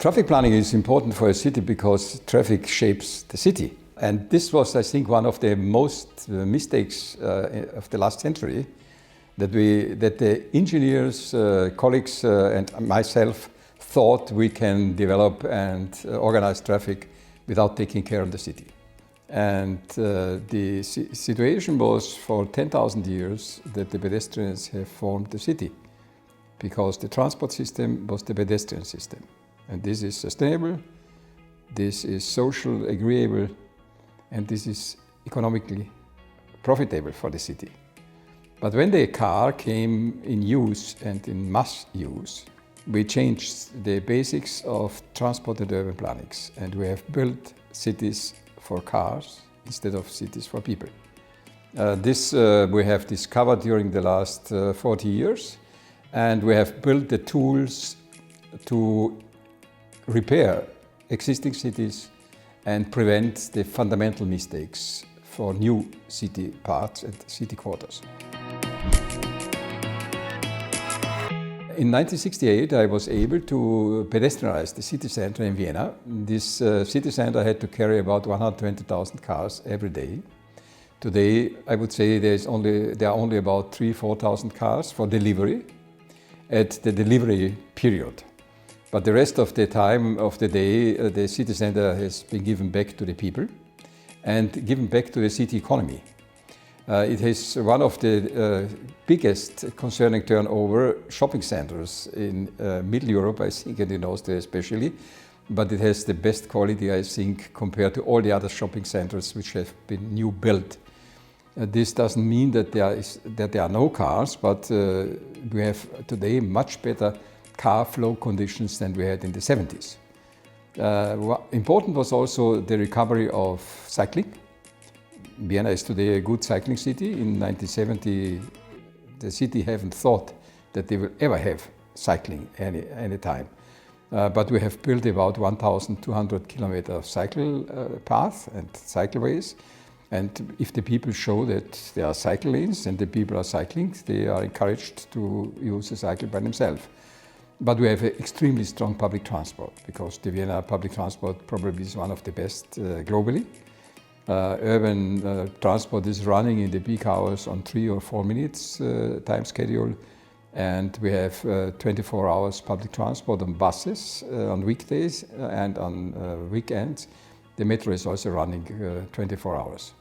Traffic planning is important for a city because traffic shapes the city. And this was, I think, one of the most mistakes of the last century, that the engineers, colleagues and myself thought we can develop and organize traffic without taking care of the city. And the situation was for 10,000 years that the pedestrians have formed the city, because the transport system was the pedestrian system. And this is sustainable, this is social agreeable, and this is economically profitable for the city. But when the car came in use and in mass use, we changed the basics of transport and urban planning, and we have built cities for cars instead of cities for people. This we have discovered during the last 40 years, and we have built the tools to repair existing cities and prevent the fundamental mistakes for new city parts and city quarters. In 1968, I was able to pedestrianize the city center in Vienna. This city center had to carry about 120,000 cars every day. Today, I would say there are only about 3,000–4,000 cars for delivery at the delivery period. But the rest of the time of the day, the city center has been given back to the people and given back to the city economy. It is one of the biggest concerning turnover shopping centers in Middle Europe, I think, and in Austria especially. But it has the best quality, I think, compared to all the other shopping centers which have been new built. This doesn't mean that there are no cars, but we have today much better car flow conditions than we had in the 70s. Important was also the recovery of cycling. Vienna is today a good cycling city. In 1970, the city haven't thought that they will ever have cycling any time. But we have built about 1,200 kilometers of cycle path and cycleways. And if the people show that there are cycle lanes and the people are cycling, they are encouraged to use the cycle by themselves. But we have an extremely strong public transport, because the Vienna public transport probably is one of the best globally. Urban transport is running in the peak hours on 3 or 4 minutes time schedule, and we have 24 hours public transport on buses on weekdays and on weekends. The metro is also running 24 hours.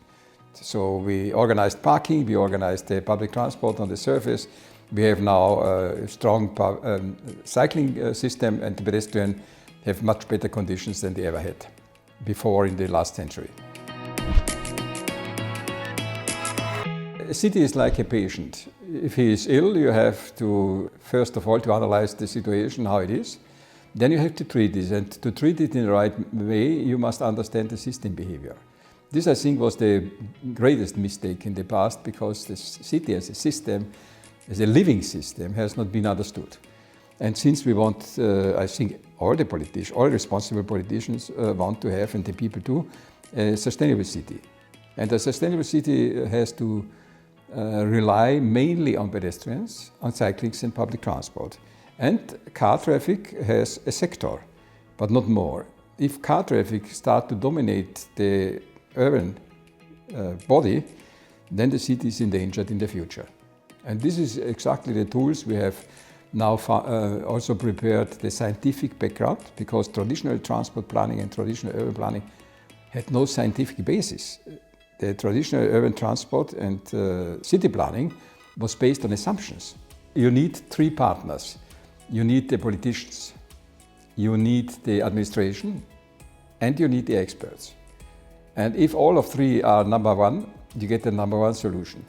So we organized parking, we organized the public transport on the surface. We have now a strong cycling system, and the pedestrians have much better conditions than they ever had before in the last century. A city is like a patient. If he is ill, you have to, first of all, to analyze the situation, how it is. Then you have to treat it, and to treat it in the right way, you must understand the system behavior. This, I think, was the greatest mistake in the past, because the city as a system, as a living system, has not been understood. And since we want, I think all responsible politicians want to have, and the people too, a sustainable city. And a sustainable city has to rely mainly on pedestrians, on cyclists and public transport. And car traffic has a sector, but not more. If car traffic starts to dominate the urban body, then the city is endangered in the future. And this is exactly the tools we have now also prepared the scientific background, because traditional transport planning and traditional urban planning had no scientific basis. The traditional urban transport and city planning was based on assumptions. You need 3 partners. You need the politicians, you need the administration, and you need the experts. And if all of 3 are number 1, you get the number 1 solution.